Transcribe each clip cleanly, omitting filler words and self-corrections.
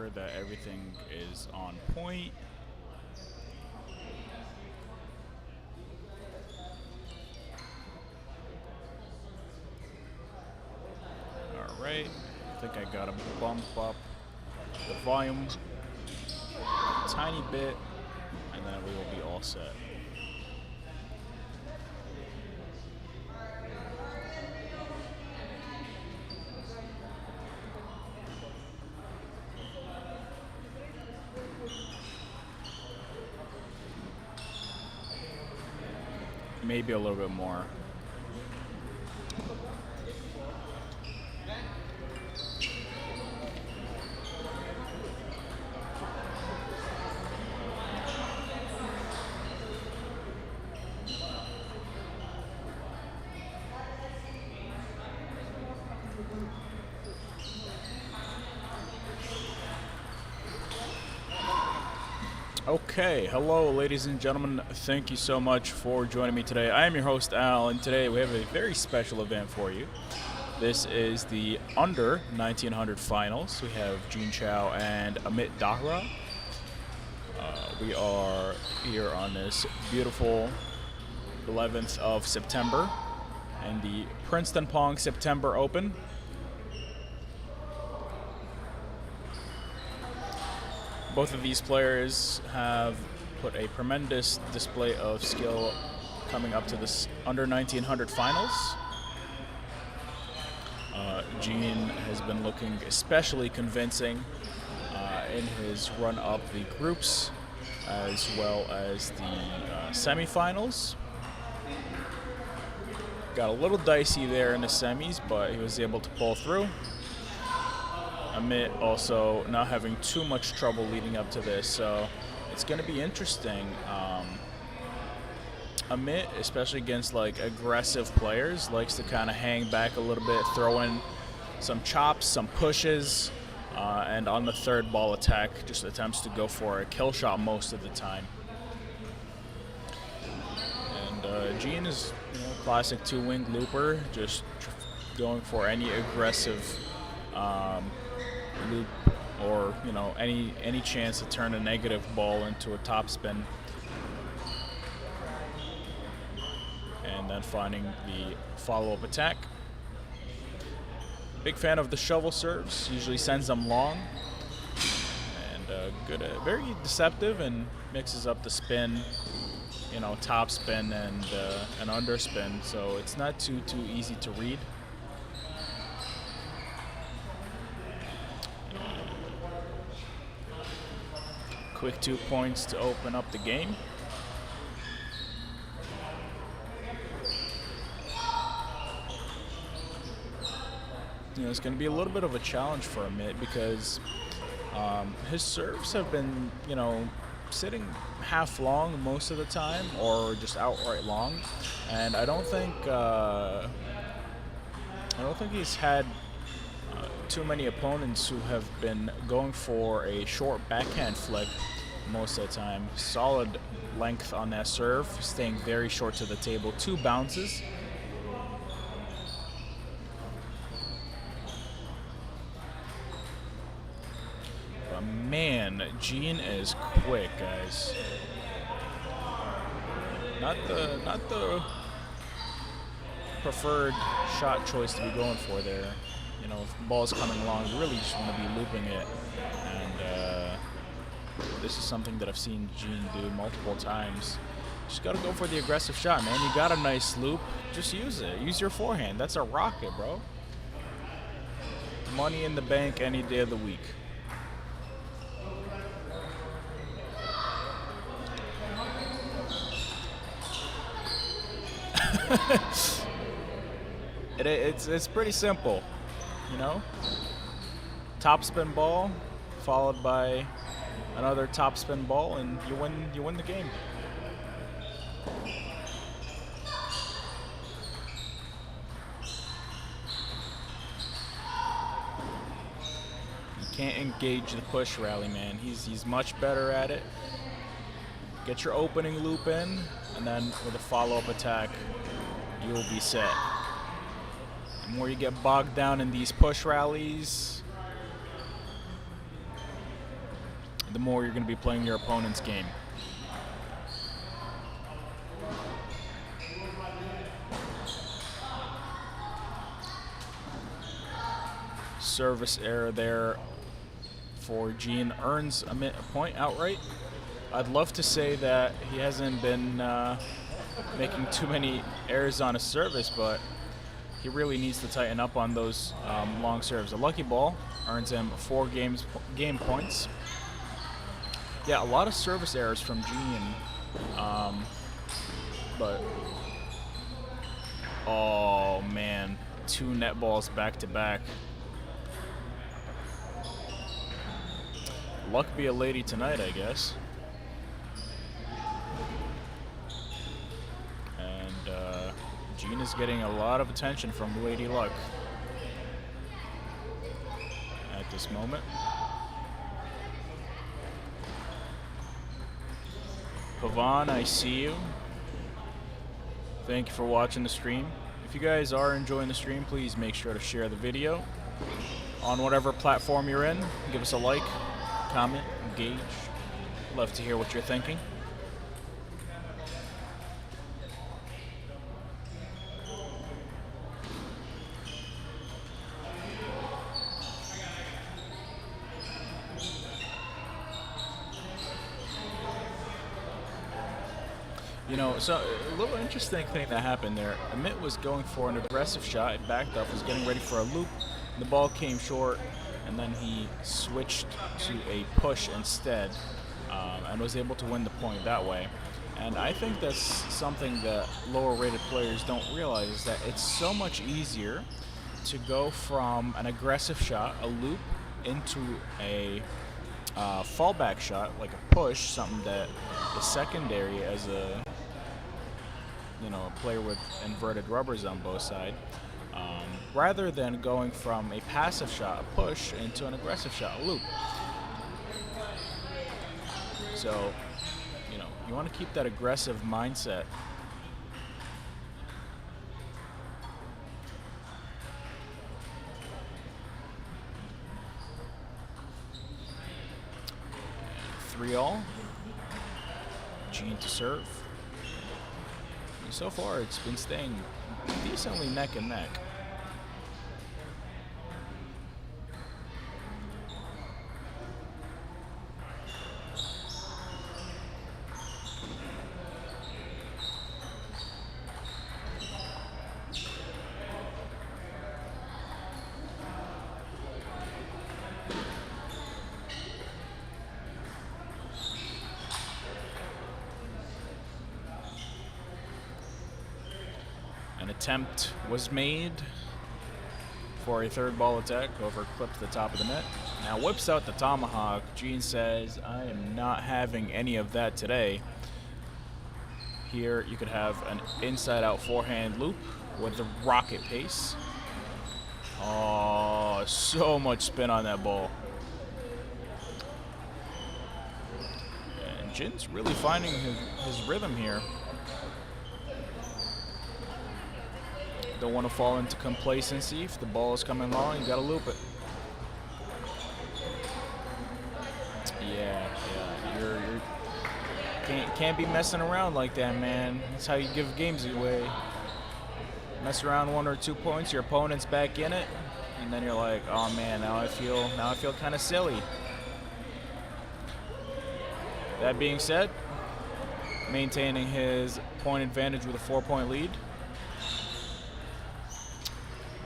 sure that everything is on point. All right, I think I gotta bump up the volume a tiny bit, and then we will be all set. Maybe a little bit more. Okay, hello, ladies and gentlemen. Thank you so much for joining me today. I am your host, Al, and today we have a very special event for you. This is the under 1900 finals. We have Chou and Amit Dahra. We are here on this beautiful 11th of September and the Princeton Pong September Open. Both of these players have put a tremendous display of skill coming up to this under 1900 finals. Gene has been looking especially convincing in his run up the groups as well as the semifinals. Got a little dicey there in the semis, but he was able to pull through. Amit also not having too much trouble leading up to this, so it's going to be interesting. Amit, especially against like aggressive players, likes to kind of hang back a little bit, throw in some chops, some pushes, and on the third ball attack, just attempts to go for a kill shot most of the time. And Gene is classic two-wing looper, just going for any aggressive loop or any chance to turn a negative ball into a topspin, and then finding the follow-up attack. Big fan of the shovel serves, usually sends them long, and good, very deceptive, and mixes up the spin, top spin and underspin, so it's not too easy to read. Quick 2 points to open up the game. It's going to be a little bit of a challenge for Amit because his serves have been, sitting half long most of the time, or just outright long, and I don't think he's had too many opponents who have been going for a short backhand flick most of the time. Solid length on that serve, staying very short to the table. 2 bounces. But man, Gene is quick, guys. Not the preferred shot choice to be going for there. If the ball's coming along, you really just want to be looping it. And this is something that I've seen Gene do multiple times. Just got to go for the aggressive shot, man. You got a nice loop. Just use it. Use your forehand. That's a rocket, bro. Money in the bank any day of the week. It's pretty simple. Topspin ball followed by another topspin ball, and you win the game. You can't engage the push rally, man. He's much better at it. Get your opening loop in, and then with a follow-up attack, you'll be set. The more you get bogged down in these push rallies, the more you're going to be playing your opponent's game. Service error there for Gene, earns a point outright. I'd love to say that he hasn't been making too many errors on his service, but he really needs to tighten up on those long serves. A lucky ball earns him 4 game points. Yeah, a lot of service errors from Gene, but oh man, 2 net balls back to back. Luck be a lady tonight, I guess. And Gene is getting a lot of attention from Lady Luck at this moment. Pavan, I see you. Thank you for watching the stream. If you guys are enjoying the stream, please make sure to share the video on whatever platform you're in. Give us a like, comment, engage. Love to hear what you're thinking. You know, so a little interesting thing that happened there. Amit was going for an aggressive shot. It backed up, was getting ready for a loop. The ball came short, and then he switched to a push instead, and was able to win the point that way. And I think that's something that lower-rated players don't realize, is that it's so much easier to go from an aggressive shot, a loop, into a fallback shot, like a push, something that is secondary as a player with inverted rubbers on both sides, rather than going from a passive shot, a push, into an aggressive shot, a loop. So, you want to keep that aggressive mindset. And 3-all. Gene to serve. And so far, it's been staying decently neck and neck. An attempt was made for a 3rd ball attack, over clipped the top of the net. Now whips out the tomahawk. Gene says, I am not having any of that today. Here you could have an inside-out forehand loop with the rocket pace. Oh, so much spin on that ball. And Gene's really finding his rhythm here. Don't want to fall into complacency. If the ball is coming long, you got to loop it. Yeah. You can't be messing around like that, man. That's how you give games away. Mess around 1 or 2 points, your opponent's back in it, and then you're like, oh man, now I feel kind of silly. That being said, maintaining his point advantage with a 4-point lead.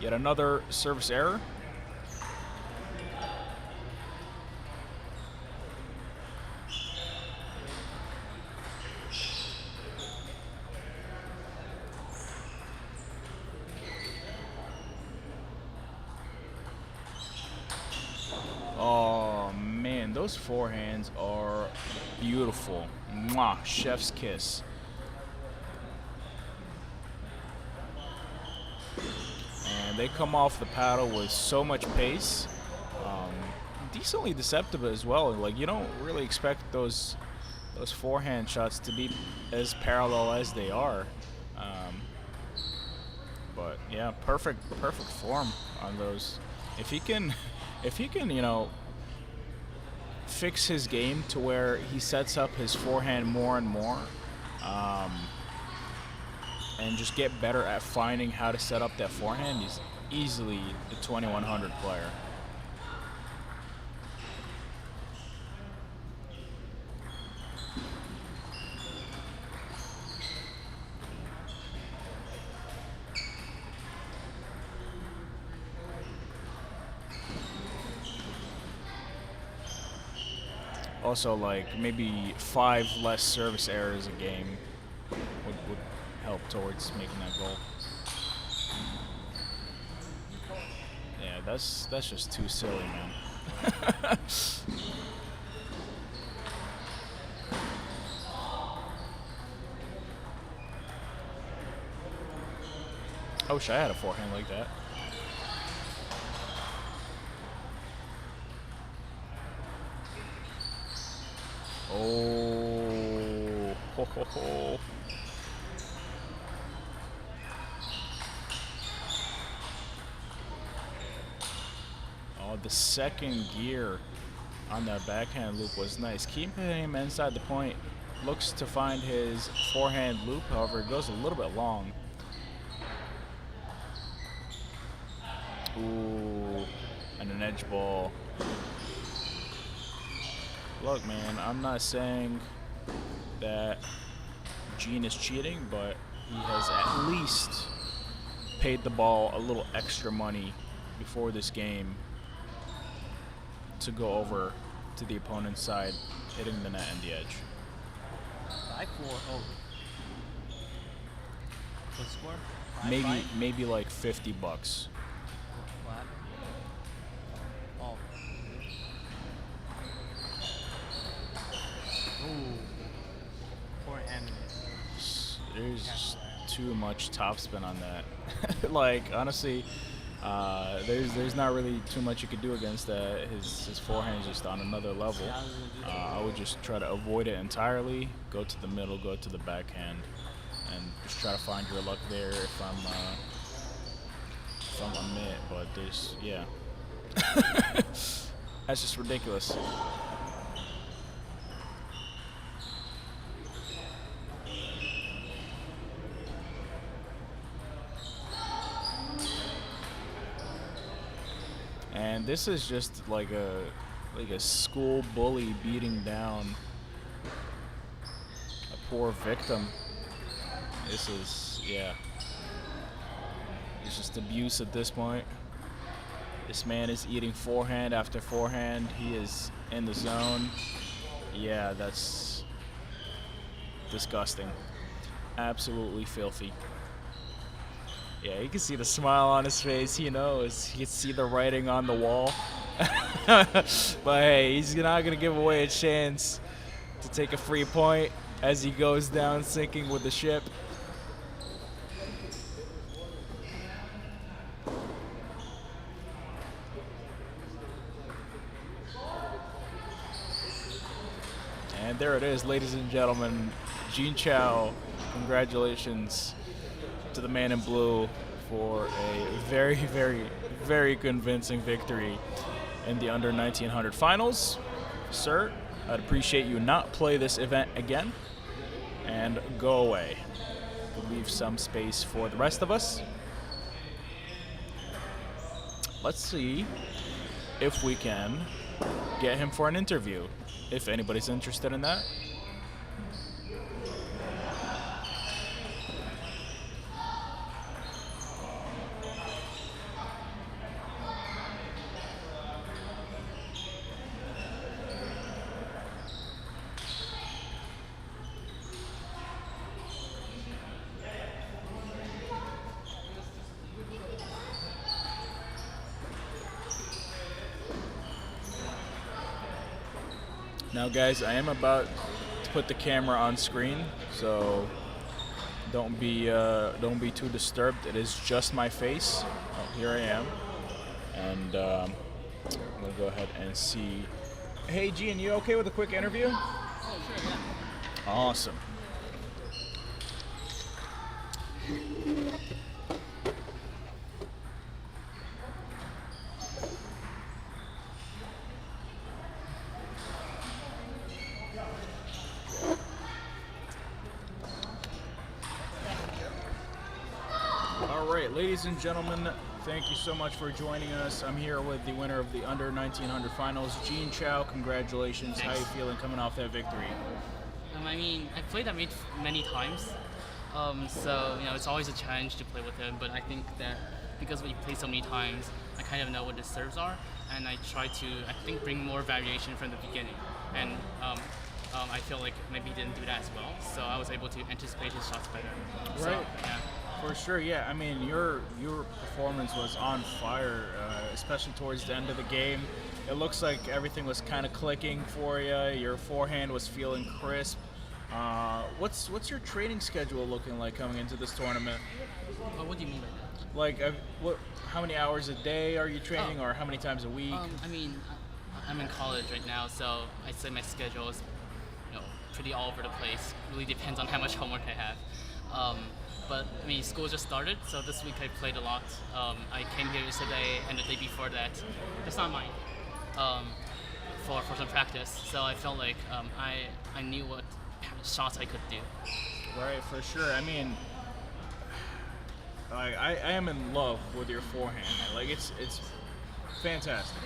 Yet another service error. Oh man, those forehands are beautiful. Mwah, chef's kiss. And they come off the paddle with so much pace. Decently deceptive as well. Like, you don't really expect those forehand shots to be as parallel as they are. But yeah, perfect form on those. If he can, fix his game to where he sets up his forehand more and more, um, and just get better at finding how to set up that forehand, he's easily the 2100 player. Also, like, maybe 5 less service errors a game would help towards making that goal. Yeah, that's just too silly, man. I wish I had a forehand like that. Oh, ho, ho, ho. Oh, the second gear on that backhand loop was nice. Keeping him inside the point, looks to find his forehand loop. However, it goes a little bit long. Ooh, and an edge ball. Look, man, I'm not saying that Gene is cheating, but he has at least paid the ball a little extra money before this game to go over to the opponent's side, hitting the net and the edge. 5-4. Oh. What score? Maybe like $50. What happened? Oh. Ooh. Forehand. There's too much topspin on that. Like, honestly, there's not really too much you could do against that. His forehand is just on another level. I would just try to avoid it entirely. Go to the middle, go to the backhand, and just try to find your luck there. If I'm Amit, but there's that's just ridiculous. And this is just like a school bully beating down a poor victim. This is, it's just abuse at this point. This man is eating forehand after forehand. He is in the zone. Yeah, that's disgusting. Absolutely filthy. Yeah, you can see the smile on his face. He knows. He can see the writing on the wall. But hey, he's not going to give away a chance to take a free point as he goes down sinking with the ship. And there it is, ladies and gentlemen. Gene Chou, congratulations to the man in blue for a very, very, very convincing victory in the under 1900 finals. Sir, I'd appreciate you not play this event again and go away. Leave some space for the rest of us. Let's see if we can get him for an interview, if anybody's interested in that. Now, guys, I am about to put the camera on screen, so don't be too disturbed. It is just my face. Oh, here I am, and I'm gonna go ahead and see. Hey, Gene, you okay with a quick interview? Oh, sure, yeah. Awesome. All right, ladies and gentlemen, thank you so much for joining us. I'm here with the winner of the under 1900 finals, Chou. Congratulations. How Thanks. you feeling coming off that victory? I mean, I played Amit many times, so it's always a challenge to play with him. But I think that because we play so many times, I kind of know what his serves are, and I try to, I think, bring more variation from the beginning. And I feel like maybe he didn't do that as well, so I was able to anticipate his shots better. So, Right. yeah. For sure, yeah. I mean, your performance was on fire, especially towards the end of the game. It looks like everything was kind of clicking for you. Your forehand was feeling crisp. What's your training schedule looking like coming into this tournament? What do you mean by that? Like, how many hours a day are you training, or how many times a week? I mean, I'm in college right now, so I'd say my schedule is, pretty all over the place. Really depends on how much homework I have. But I mean, school just started, so this week I played a lot. I came here yesterday and the day before that. That's not mine. For some practice, so I felt like I knew what shots I could do. Right, for sure. I mean, I am in love with your forehand. Like it's fantastic.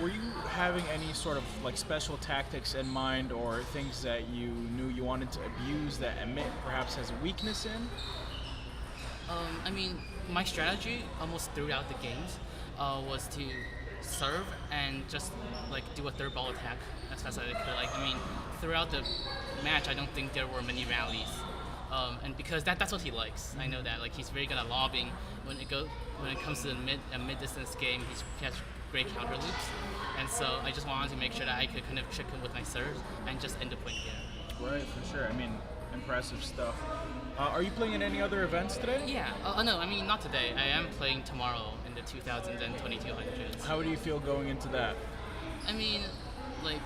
Were you having any sort of like special tactics in mind, or things that you knew you wanted to abuse that Amit perhaps has a weakness in? I mean, my strategy almost throughout the games was to serve and just like do a third ball attack as fast as I could. Like, I mean, throughout the match, I don't think there were many rallies, and because that's what he likes. I know that. Like, he's very good at lobbing. When it comes to the mid distance game, he has great counter loops, and so I just wanted to make sure that I could kind of trick him with my serves and just end the point there. Right, for sure. I mean, impressive stuff. Are you playing in any other events today? Yeah. No, I mean not today. I am playing tomorrow in the 2000s and 2200s. How do you feel going into that? I mean, like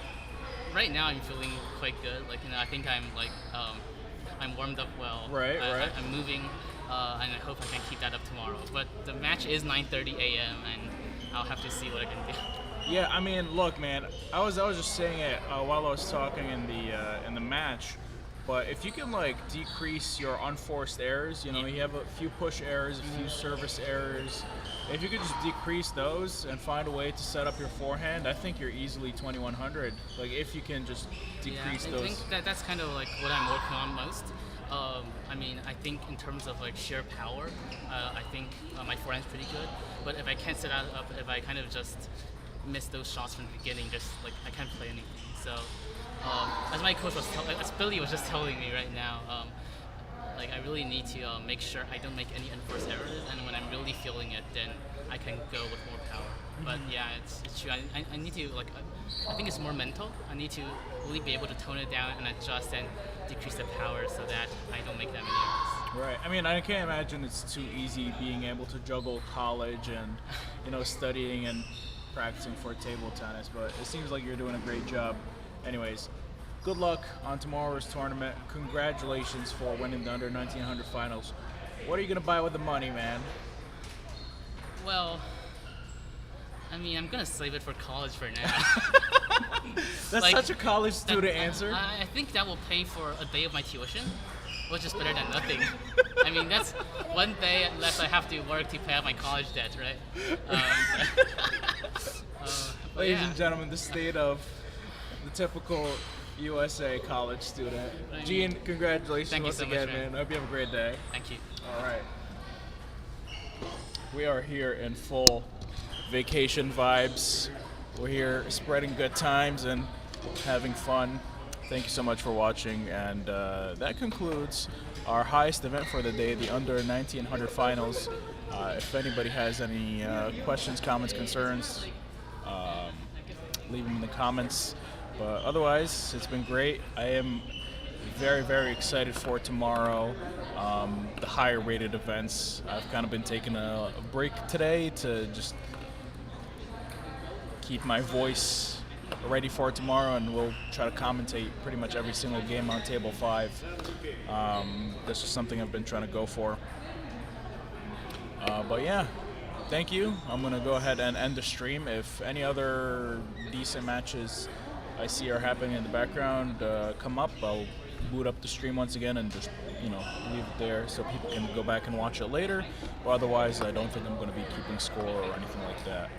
right now I'm feeling quite good. Like I think I'm warmed up well. Right. I'm moving, and I hope I can keep that up tomorrow. But the match is 9:30 a.m. and I'll have to see what I can do. Yeah, I mean, look, man. I was just saying it while I was talking in the match. But if you can like decrease your unforced errors, you have a few push errors, a few service errors. If you could just decrease those and find a way to set up your forehand, I think you're easily 2100. Like if you can just decrease I those. think that's kind of like what I'm working on most. I mean, I think in terms of like sheer power, I think my forehand's pretty good. But if I can't set that up, if I kind of just miss those shots from the beginning, just like I can't play anything. So, as my coach as Billy was just telling me right now, like I really need to make sure I don't make any unforced errors, and when I'm really feeling it, then I can go with more power. But yeah, it's true. I need to I think it's more mental. I need to really be able to tone it down and adjust and decrease the power so that I don't make that many errors. Right. I mean, I can't imagine it's too easy being able to juggle college and studying and practicing for table tennis, but it seems like you're doing a great job. Anyways, good luck on tomorrow's tournament. Congratulations for winning the under 1900 finals. What are you gonna buy with the money, man? Well, I mean, I'm gonna save it for college for now. That's such a college student answer. I think that will pay for a day of my tuition, which is better than nothing. I mean, that's one day less I have to work to pay off my college debt, right? Ladies and gentlemen, the state of the typical USA college student. I mean, Gene, congratulations thank you once so again, much, man. man. I hope you have a great day. Thank you. All right. We are here in full vacation vibes. We're here spreading good times and having fun. Thank you so much for watching, and that concludes our highest event for the day, the under 1900 finals. If anybody has any questions, comments, concerns, leave them in the comments. But otherwise, it's been great. I am very, very excited for tomorrow. The higher rated events. I've kind of been taking a break today to just keep my voice ready for tomorrow, and we'll try to commentate pretty much every single game on Table 5. That's just something I've been trying to go for. But yeah, thank you. I'm going to go ahead and end the stream. If any other decent matches I see are happening in the background come up, I'll boot up the stream once again and just, leave it there so people can go back and watch it later. But otherwise, I don't think I'm going to be keeping score or anything like that.